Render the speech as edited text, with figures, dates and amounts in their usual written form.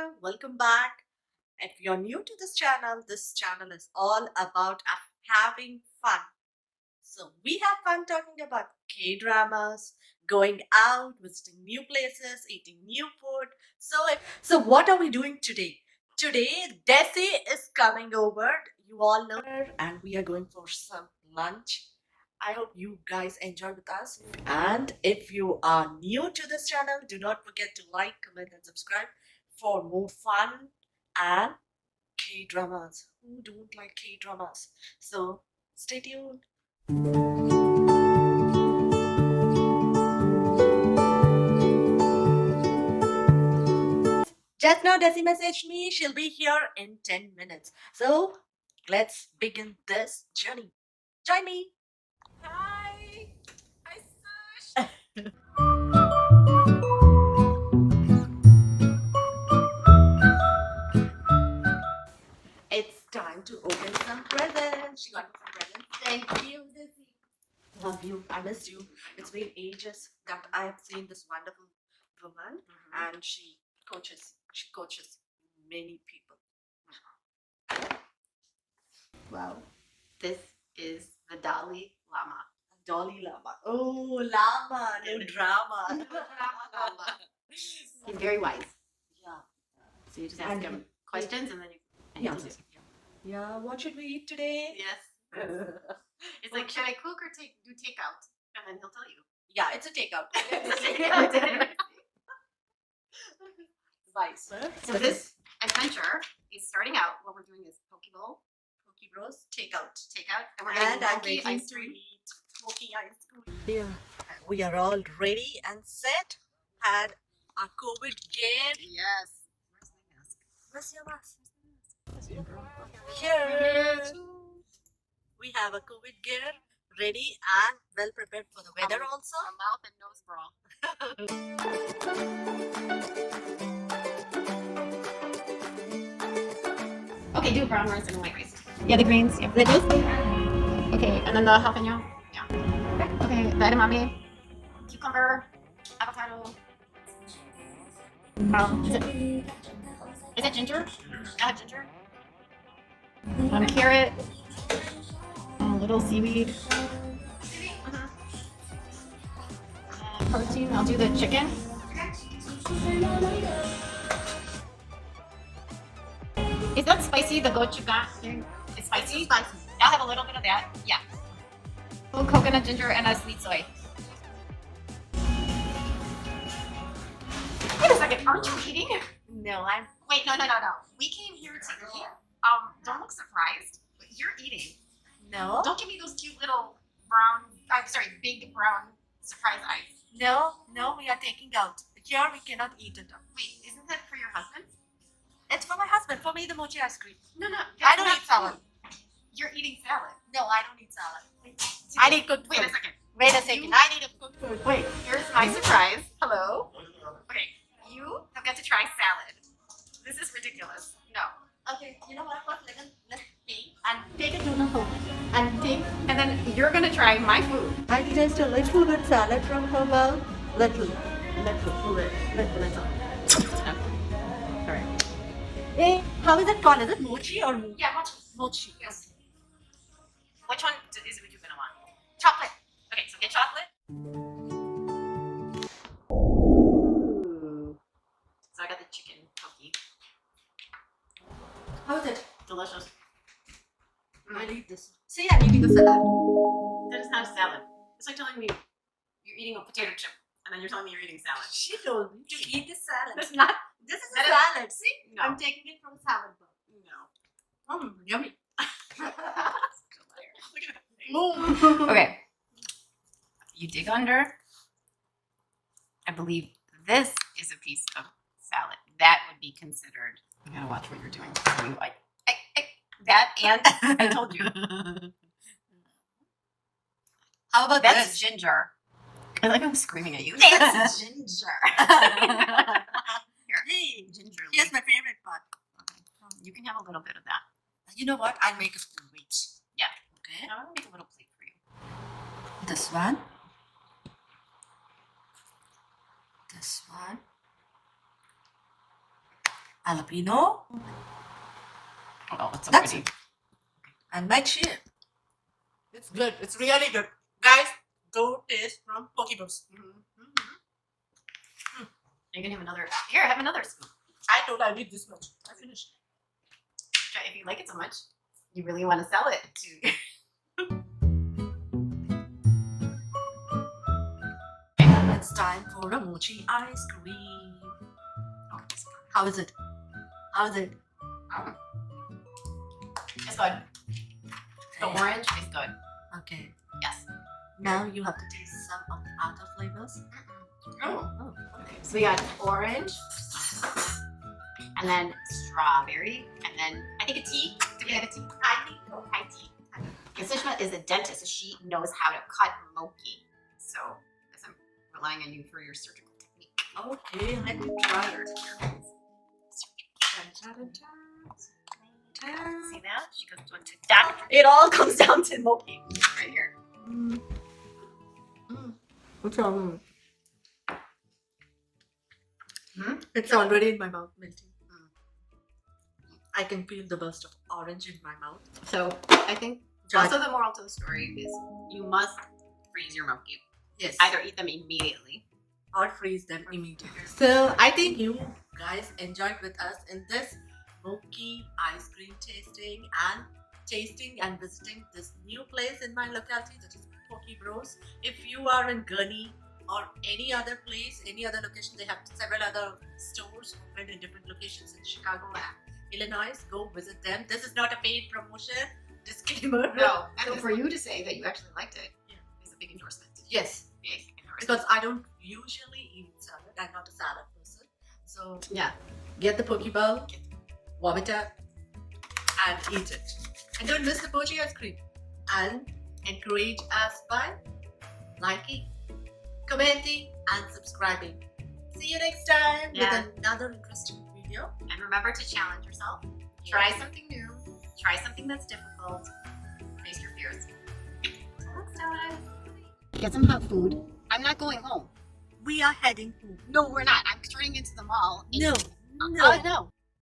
there, welcome back. If you're new to this channel is all about having fun. So we have fun talking about K-dramas, going out, visiting new places, eating new food. So what are we doing today? Today, Dessie is coming over. You all know her, and we are going for some lunch. I hope you guys enjoy with us. And if you are new to this channel, do not forget to like, comment, and subscribe for more fun and K-dramas. Who don't like K-dramas? So stay tuned. Just now, Dessie messaged me. She'll be here in 10 minutes. So let's begin this journey. Join me. Hi. Hi, Sush. It's time to open some presents. She got me some presents. Thank you, Dessie. Love you. I miss you. It's been ages that I have seen this wonderful woman, and she coaches. She coaches many people. Wow. This is the Dalai Lama. Dolly Lama. Oh, Lama, no drama. Lama. He's very wise. Yeah. So you just ask him questions and then you Yeah. answer. Yeah. What should we eat today? Yes. It's like, should I cook or do takeout? And then he'll tell you. Yeah, it's a takeout. Vice. So this adventure is starting out. What we're doing is poke bowl, Poke Bros takeout. and we're And I'm getting waiting ice to cream. eat smoky ice cream. Yeah. We are all ready and set. Had our COVID gear. Yes. Where's my mask? Where's your mask? Here. We have a COVID gear ready and well prepared for the weather also. A mouth and nose bra. Okay, do brown rice and white rice. Yeah, the greens. Yeah. Lettuce. Okay, and then the jalapeno. Yeah. Okay, the edamame, cucumber, avocado. Is it ginger? I have ginger. Carrot. A little seaweed. Protein. I'll do the chicken. Is that spicy? The gochujang? It's spicy? Spicy. I'll have a little bit of that. Yeah. A little coconut ginger and a sweet soy. Wait a second. Aren't you eating? No, I'm. Wait, no. We came here to eat. Don't look surprised. But you're eating. No. Don't give me those cute little brown. I'm sorry, big brown surprise eyes. No, we are taking out. Here we cannot eat it. Wait, isn't that for your husband? It's for my husband. For me, the mochi ice cream. No. I don't eat salad. You're eating salad. No, I don't eat salad. I need cooked Wait food. a second. Wait a second. I need a cooked food. Wait, here's my surprise. Hello. Okay, you have got to try salad. This is ridiculous. No. Okay, you know what? Let's take and take it to the home. And then you're gonna try my food. I taste a little bit salad from her mouth. Little. Alright. Hey, how is it called? Is it mochi or mochi? Yeah, mochi. Mochi. Yes. Which one is you gonna want? Chocolate. Okay, so get chocolate. So I got the chicken poke. How is it? Delicious. I'll eat this. See, I'm eating a salad. That is not a salad. It's like telling me you're eating a potato chip, and then you're telling me you're eating salad. She told me to eat this salad. That's not. This is a That salad. See? No. I'm taking it from salad bowl. No. Yummy. Okay. You dig under. I believe this is a piece of salad. That would be considered. You gotta watch what you're doing. So you like that, and I told you. How about That's this? ginger. I like I'm screaming at you. That's ginger. Here, Hey, ginger. here's my favorite part. You can have a little bit of that. You know what? I'll make a spoon. Wait. Yeah. Okay. Now I'm gonna make a little plate for you. This one. This one. jalapeno, Oh, it's so that's pretty. it. And my cheese. It's good. It's really good. Guys, go taste from Poke Bros. You can have another. Here, have another scoop. I told I need this much. I finished. If you like it so much, you really want to sell it to. It's time for a mochi ice cream. How is it? How is it? It's good. The orange is good. Okay. Yes. Now you have to taste some of the other flavors. Oh, okay. So we got orange, and then strawberry, and then I think a tea. Do we have a tea? High tea. Oh, high tea. And Sushma is a dentist, so she knows how to cut mochi. So I'm relying on you for your surgical technique. Okay, let me try it. See now? She goes to that. It all comes down to mochi right here. What's wrong? It's already in my mouth melting. I can feel the burst of orange in my mouth. So I think also the moral to the story is you must freeze your mochi. Yes. Either eat them immediately or freeze them immediately. So I think you guys enjoyed with us in this mochi ice cream tasting and visiting this new place in my locality, that is Poke Bros. If you are in Gurney or any other place, any other location, they have several other stores open in different locations in Chicago and Illinois. Go visit them. This is not a paid promotion. Disclaimer. No. So for you to say that you actually liked it is a big endorsement. Yes. Big endorsement. Because I don't usually eat salad. I'm not a salad person. So yeah, get the poke bowl, warm it up, and eat it. And don't miss the mochi ice cream. And encourage us by liking, commenting, and subscribing. See you next time with another interesting video. And remember to challenge yourself. Try something new. Try something that's difficult. Face your fears. Till next time. Get some hot food. I'm not going home. We are heading home. No, we're not. I'm turning into the mall. No. No.